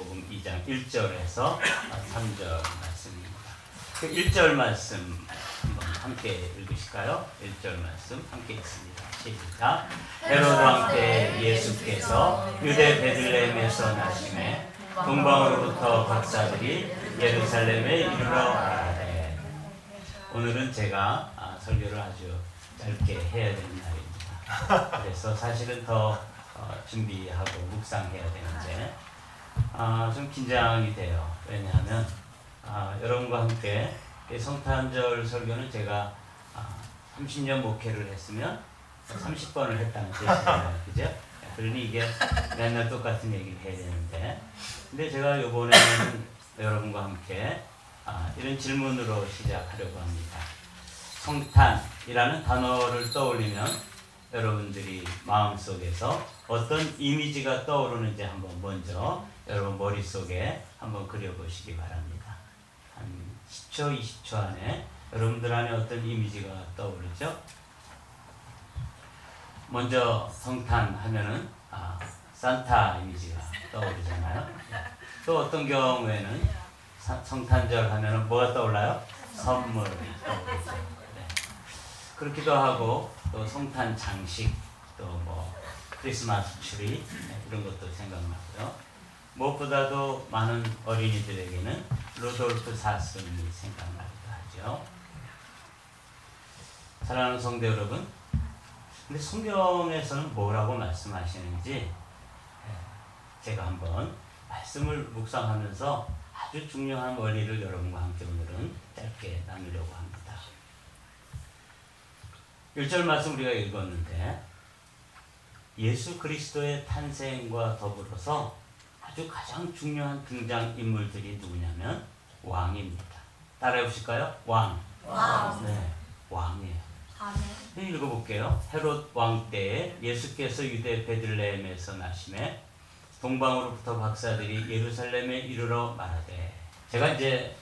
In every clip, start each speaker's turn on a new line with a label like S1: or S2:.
S1: 마태복음 2장 1절에서 3절 말씀입니다. 그 1절 말씀 한번 함께 읽으실까요? 1절 말씀 함께 읽습니다. 시작. 헤롯 왕 때 예수께서 유대 베들레헴에서 나시매 동방으로부터 박사들이 예루살렘에 이르러 가되. 오늘은 제가 설교를 아주 짧게 해야 되는 날입니다. 그래서 사실은 더 준비하고 묵상해야 되는데 좀 긴장이 돼요. 왜냐하면 여러분과 함께 성탄절 설교는 제가 30년 목회를 했으면 30번을 했다는 뜻이잖아요. 그죠? 그러니 이게 맨날 똑같은 얘기를 해야 되는데, 근데 제가 이번에는 여러분과 함께 이런 질문으로 시작하려고 합니다. 성탄이라는 단어를 떠올리면 여러분들이 마음속에서 어떤 이미지가 떠오르는지 한번 먼저 여러분 머릿속에 한번 그려보시기 바랍니다. 한 10초, 20초 안에 여러분들 안에 어떤 이미지가 떠오르죠? 먼저 성탄 하면은 산타 이미지가 떠오르잖아요. 또 어떤 경우에는 성탄절 하면은 뭐가 떠올라요? 선물 떠오르죠. 네. 그렇기도 하고 또 성탄 장식, 또 뭐 크리스마스 트리 이런 것도 생각나고요. 무엇보다도 많은 어린이들에게는 루돌프 사슴이 생각나기도 하죠. 사랑하는 성도 여러분, 근데 성경에서는 뭐라고 말씀하시는지 제가 한번 말씀을 묵상하면서 아주 중요한 원리를 여러분과 함께 오늘은 짧게 나누려고 합니다. 1절 말씀 우리가 읽었는데, 예수 그리스도의 탄생과 더불어서 아주 가장 중요한 등장인물들이 누구냐면 왕입니다. 따라해 보실까요? 왕. 네, 왕이에요. 읽어볼게요. 헤롯 왕 때에 예수께서 유대 베들레헴에서 나시매 동방으로부터 박사들이 예루살렘에 이르러 말하되. 제가 이제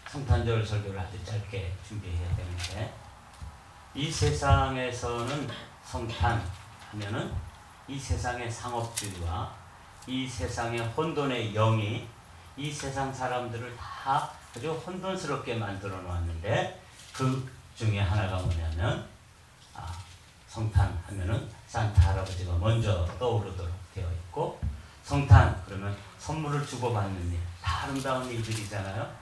S1: 성탄절 설교를 아주 짧게 준비해야 되는데, 이 세상에서는 성탄 하면은 이 세상의 상업주의와 이 세상의 혼돈의 영이 이 세상 사람들을 다 아주 혼돈스럽게 만들어 놓았는데, 그 중에 하나가 뭐냐면 성탄 하면은 산타 할아버지가 먼저 떠오르도록 되어 있고, 성탄 그러면 선물을 주고받는 일, 다 아름다운 일들이잖아요.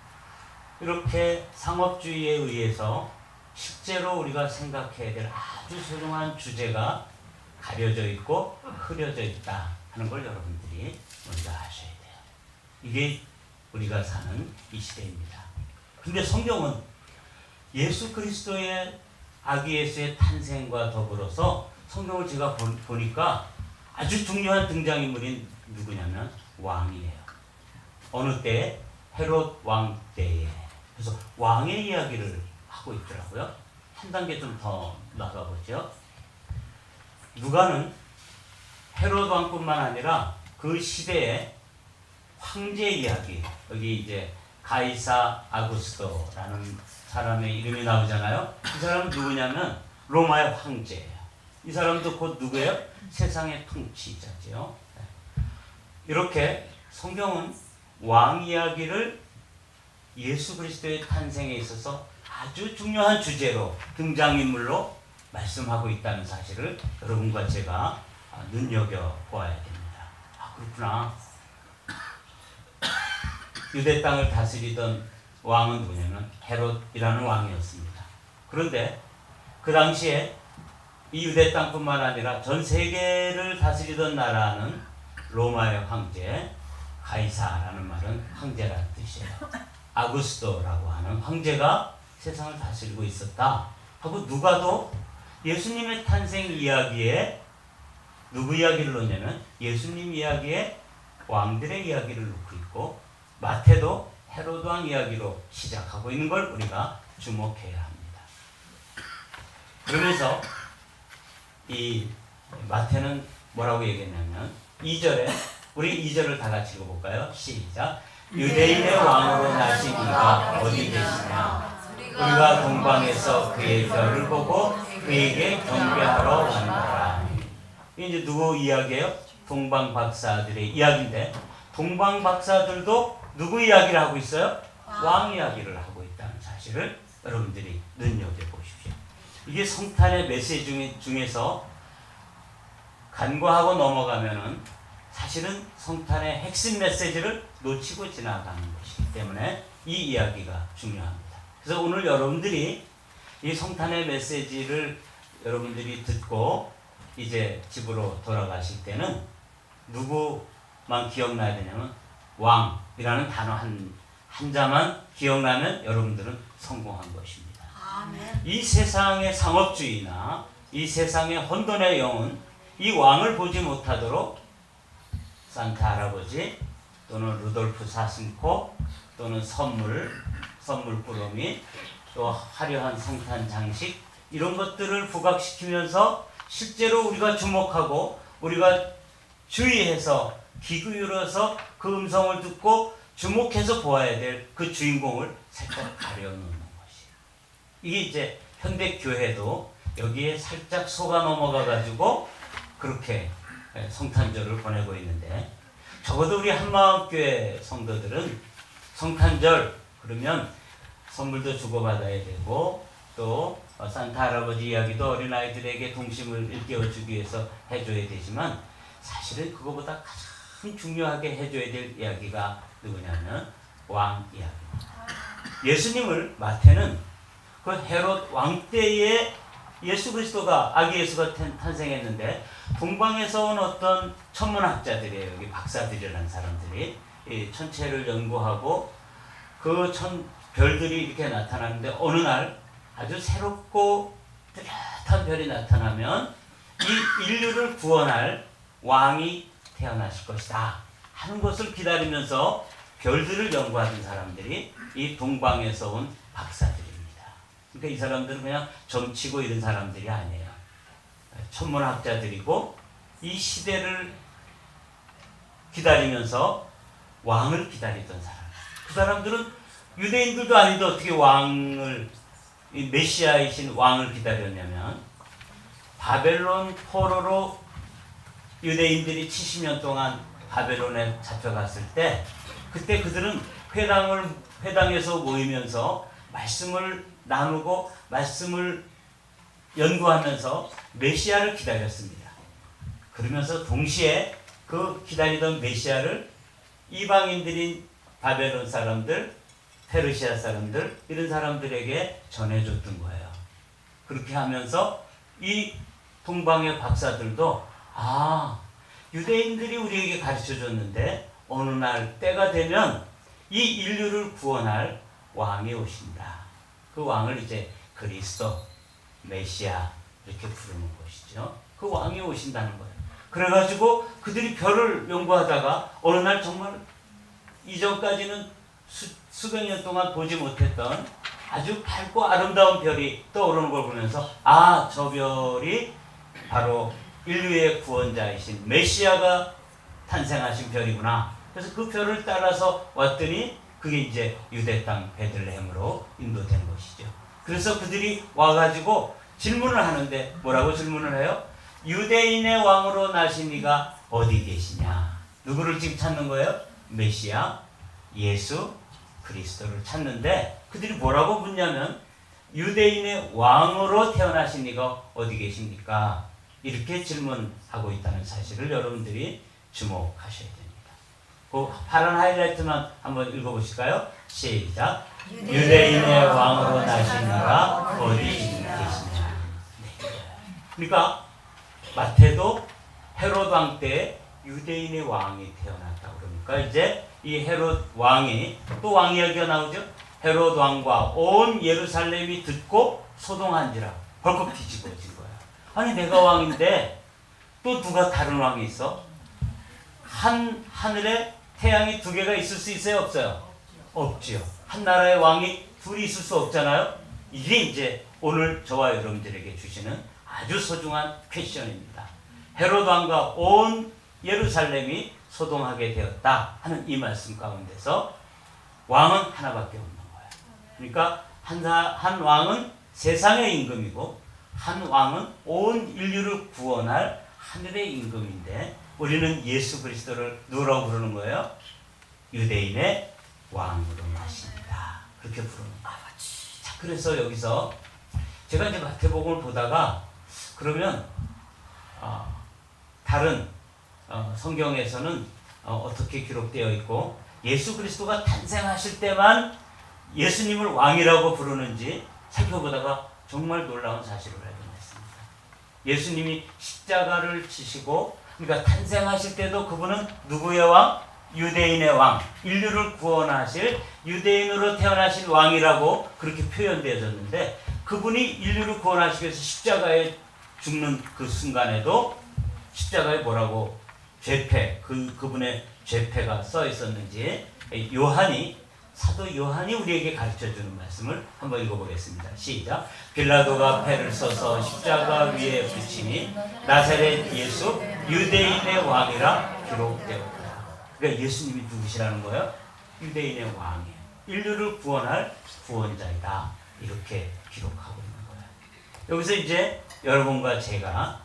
S1: 이렇게 상업주의에 의해서 실제로 우리가 생각해야 될 아주 소중한 주제가 가려져 있고 흐려져 있다 하는 걸 여러분들이 먼저 아셔야 돼요. 이게 우리가 사는 이 시대입니다. 근데 성경은 예수 그리스도의 아기 예수의 탄생과 더불어서 성경을 제가 보니까 아주 중요한 등장인물이 누구냐면 왕이에요. 어느 때에? 헤롯 왕 때에. 그래서 왕의 이야기를 하고 있더라고요. 한 단계 좀 더 나가보죠. 누가는 헤롯 왕뿐만 아니라 그 시대의 황제 이야기, 여기 이제 가이사 아구스토라는 사람의 이름이 나오잖아요. 이 사람은 누구냐면 로마의 황제예요. 이 사람도 곧 누구예요? 세상의 통치자죠. 이렇게 성경은 왕 이야기를 예수 그리스도의 탄생에 있어서 아주 중요한 주제로, 등장인물로 말씀하고 있다는 사실을 여러분과 제가 눈여겨보아야 됩니다. 그렇구나. 유대 땅을 다스리던 왕은 누구냐면 헤롯이라는 왕이었습니다. 그런데 그 당시에 이 유대 땅뿐만 아니라 전 세계를 다스리던 나라는 로마의 황제, 가이사라는 말은 황제라는 뜻이에요. 아구스토라고 하는 황제가 세상을 다스리고 있었다 하고, 누가도 예수님의 탄생 이야기에 누구 이야기를 넣냐면 예수님 이야기에 왕들의 이야기를 넣고 있고, 마태도 헤롯 왕 이야기로 시작하고 있는 걸 우리가 주목해야 합니다. 그러면서 이 마태는 뭐라고 얘기했냐면 2절에, 우리 2절을 다 같이 읽어볼까요? 시작. 유대인의 왕으로 나신 이가 어디 계시냐? 우리가 동방에서 그의 별을 보고 그에게 경배하러 왔노라. 이제 누구 이야기예요? 동방 박사들의 이야기인데, 동방 박사들도 누구 이야기를 하고 있어요? 왕 이야기를 하고 있다는 사실을 여러분들이 눈여겨보십시오. 이게 성탄의 메시지 중에서 간과하고 넘어가면은 사실은 성탄의 핵심 메시지를 놓치고 지나가는 것이기 때문에 이 이야기가 중요합니다. 그래서 오늘 여러분들이 이 성탄의 메시지를 여러분들이 듣고 이제 집으로 돌아가실 때는 누구만 기억나야 되냐면 왕이라는 단어 한 자만 기억나면 여러분들은 성공한 것입니다.
S2: 아멘.
S1: 이 세상의 상업주의나 이 세상의 혼돈의 영은 이 왕을 보지 못하도록 산타 할아버지 또는 루돌프 사슴코 또는 선물 꾸러미 또 화려한 성탄 장식 이런 것들을 부각시키면서 실제로 우리가 주목하고 우리가 주의해서 귀 기울여서 그 음성을 듣고 주목해서 보아야 될 그 주인공을 살짝 가려놓는 것이에요. 이게 이제 현대 교회도 여기에 살짝 속아 넘어가 가지고 그렇게 성탄절을 보내고 있는데, 적어도 우리 한마음교회 성도들은 성탄절 그러면 선물도 주고받아야 되고 또 산타 할아버지 이야기도 어린아이들에게 동심을 일깨워주기 위해서 해줘야 되지만 사실은 그거보다 가장 중요하게 해줘야 될 이야기가 누구냐면 왕 이야기입니다. 예수님을 마태는 그 헤롯 왕 때에 예수 그리스도가 아기 예수가 탄생했는데 동방에서 온 어떤 천문학자들이에요. 여기 박사들이라는 사람들이 이 천체를 연구하고 그 별들이 이렇게 나타나는데 어느 날 아주 새롭고 뚜렷한 별이 나타나면 이 인류를 구원할 왕이 태어나실 것이다 하는 것을 기다리면서 별들을 연구하던 사람들이 이 동방에서 온 박사들입니다. 그러니까 이 사람들은 그냥 점치고 이런 사람들이 아니에요. 천문학자들이고 이 시대를 기다리면서 왕을 기다리던 사람. 그 사람들은 유대인들도 아닌데 어떻게 왕을, 이 메시아이신 왕을 기다렸냐면 바벨론 포로로 유대인들이 70년 동안 바벨론에 잡혀갔을 때 그때 그들은 회당에서 모이면서 말씀을 나누고 말씀을 연구하면서 메시아를 기다렸습니다. 그러면서 동시에 그 기다리던 메시아를 이방인들인 바벨론 사람들, 페르시아 사람들 이런 사람들에게 전해줬던 거예요. 그렇게 하면서 이 동방의 박사들도 유대인들이 우리에게 가르쳐줬는데 어느 날 때가 되면 이 인류를 구원할 왕이 오신다. 그 왕을 이제 그리스도, 메시아 이렇게 부르는 것이죠. 그 왕이 오신다는 거예요. 그래가지고 그들이 별을 연구하다가 어느 날 정말 이전까지는 수백 년 동안 보지 못했던 아주 밝고 아름다운 별이 떠오르는 걸 보면서 저 별이 바로 인류의 구원자이신 메시아가 탄생하신 별이구나. 그래서 그 별을 따라서 왔더니 그게 이제 유대 땅 베들레헴으로 인도된 것이죠. 그래서 그들이 와가지고 질문을 하는데 뭐라고 질문을 해요? 유대인의 왕으로 나신 이가 어디 계시냐? 누구를 지금 찾는 거예요? 메시아, 예수 그리스도를 찾는데 그들이 뭐라고 묻냐면 유대인의 왕으로 태어나신 이가 어디 계십니까? 이렇게 질문하고 있다는 사실을 여러분들이 주목하셔야 됩니다. 그 파란 하이라이트만 한번 읽어보실까요? 시작. 유대인의 왕으로 나신 이가 어디 계시냐? 그러니까 마태도 헤롯 왕 때 유대인의 왕이 태어났다 그러니까 이제 이 헤롯 왕이 또 왕 이야기가 나오죠. 헤롯 왕과 온 예루살렘이 듣고 소동한지라 벌컥 뒤집어진 거야. 아니 내가 왕인데 또 누가 다른 왕이 있어? 하늘에 태양이 두 개가 있을 수 있어요? 없어요? 없지요. 한 나라의 왕이 둘이 있을 수 없잖아요. 이게 이제 오늘 저와 여러분들에게 주시는 아주 소중한 퀘션입니다. 헤롯 왕과 온 예루살렘이 소동하게 되었다 하는 이 말씀 가운데서 왕은 하나밖에 없는 거예요. 그러니까 한 왕은 세상의 임금이고 한 왕은 온 인류를 구원할 하늘의 임금인데 우리는 예수 그리스도를 누구라고 부르는 거예요? 유대인의 왕으로 나십니다. 그렇게 부르는 거예요. 자, 그래서 여기서 제가 이제 마태복음을 보다가 그러면 다른 성경에서는 어떻게 기록되어 있고 예수 그리스도가 탄생하실 때만 예수님을 왕이라고 부르는지 살펴보다가 정말 놀라운 사실을 발견했습니다. 예수님이 십자가를 지시고 그러니까 탄생하실 때도 그분은 누구의 왕? 유대인의 왕, 인류를 구원하실 유대인으로 태어나신 왕이라고 그렇게 표현되어졌는데 그분이 인류를 구원하시기 위해서 십자가에 죽는 그 순간에도 십자가에 뭐라고 죄패, 그분의 죄패가 써 있었는지 사도 요한이 우리에게 가르쳐주는 말씀을 한번 읽어보겠습니다. 시작. 빌라도가 패를 써서 십자가 위에 붙이니 나사렛 예수 유대인의 왕이라 기록되었다. 그러니까 예수님이 누구시라는 거예요? 유대인의 왕이에요. 인류를 구원할 구원자이다. 이렇게 기록하고 있는 거예요. 여기서 이제 여러분과 제가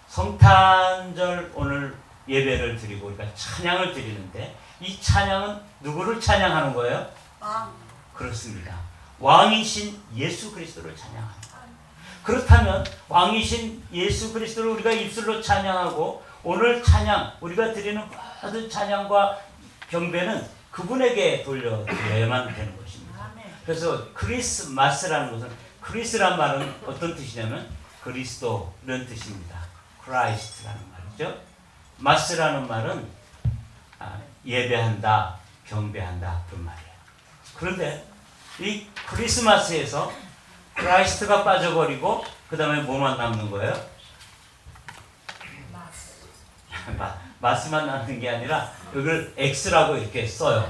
S1: 성탄절 오늘 예배를 드리고 우리가 찬양을 드리는데 이 찬양은 누구를 찬양하는 거예요? 왕. 그렇습니다. 왕이신 예수 그리스도를 찬양합니다. 그렇다면 왕이신 예수 그리스도를 우리가 입술로 찬양하고 오늘 찬양, 우리가 드리는 모든 찬양과 경배는 그분에게 돌려드려야만 되는 것입니다. 그래서 크리스마스라는 것은 크리스란 말은 어떤 뜻이냐면 그리스도 이런 뜻입니다. 크라이스트라는 말이죠. 마스라는 말은 예배한다, 경배한다 그런 말이에요. 그런데 이 크리스마스에서 크라이스트가 빠져버리고 그 다음에 뭐만 남는 거예요? 마스만 남는 게 아니라 이걸 X라고 이렇게 써요.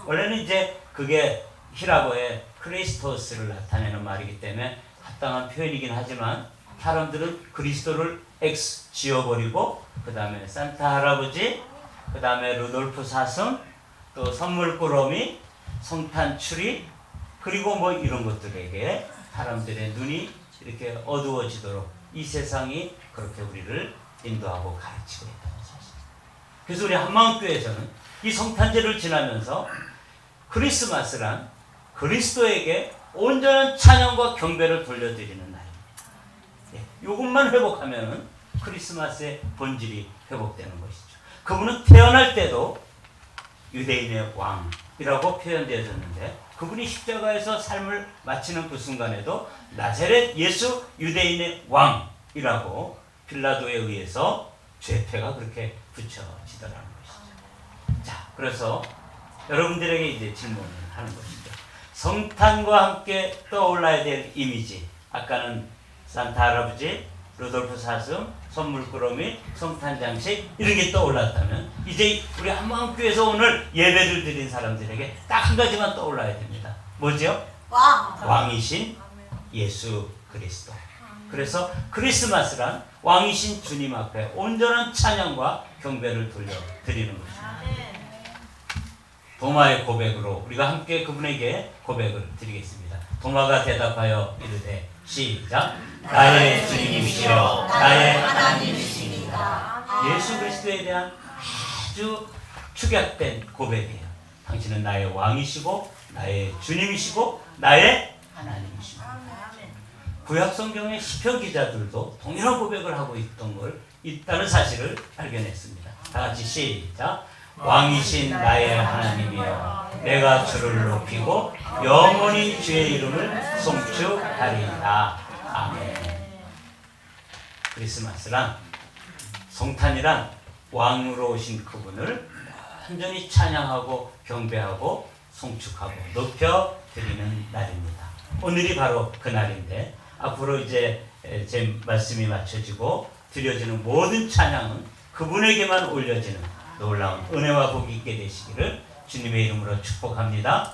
S1: 원래는 이제 그게 히라고의 크리스토스를 나타내는 말이기 때문에 합당한 표현이긴 하지만 사람들은 그리스도를 X 지워버리고 그 다음에 산타 할아버지, 그 다음에 루돌프 사슴, 또 선물꾸러미, 성탄 추리 그리고 뭐 이런 것들에게 사람들의 눈이 이렇게 어두워지도록 이 세상이 그렇게 우리를 인도하고 가르치고 있다는 사실. 그래서 우리 한마음교회에서는 이 성탄절을 지나면서 크리스마스란 그리스도에게 온전한 찬양과 경배를 돌려드리는 날입니다. 이것만 회복하면 크리스마스의 본질이 회복되는 것이죠. 그분은 태어날 때도 유대인의 왕이라고 표현되어졌는데 그분이 십자가에서 삶을 마치는 그 순간에도 나사렛 예수 유대인의 왕이라고 빌라도에 의해서 죄패가 그렇게 붙여지더라는 것이죠. 자, 그래서 여러분들에게 이제 질문을 하는 것이죠. 성탄과 함께 떠올라야 될 이미지. 아까는 산타 할아버지, 루돌프 사슴, 선물꾸러미, 성탄 장식 이런 게 떠올랐다면 이제 우리 한마음교회에서 오늘 예배를 드린 사람들에게 딱 한 가지만 떠올라야 됩니다. 뭐죠? 왕이신 예수 그리스도. 그래서 크리스마스란 왕이신 주님 앞에 온전한 찬양과 경배를 돌려드리는 것입니다. 도마의 고백으로 우리가 함께 그분에게 고백을 드리겠습니다. 도마가 대답하여 이르되 시작. 나의 주님이시여 나의 하나님이십니다. 예수 그리스도에 대한 아주 축약된 고백이에요. 당신은 나의 왕이시고 나의 주님이시고 나의 하나님이십니다. 구약 성경의 시편 기자들도 동일한 고백을 하고 있다는 사실을 발견했습니다. 다 같이 시작. 왕이신 나의 하나님이여 내가 주를 높이고 영원히 주의 이름을 송축하리이다. 아멘. 크리스마스란 성탄이란 왕으로 오신 그분을 완전히 찬양하고 경배하고 송축하고 높여 드리는 날입니다. 오늘이 바로 그 날인데 앞으로 이제 제 말씀이 맞춰지고 드려지는 모든 찬양은 그분에게만 올려지는 놀라운 은혜와 복이 있게 되시기를 주님의 이름으로 축복합니다.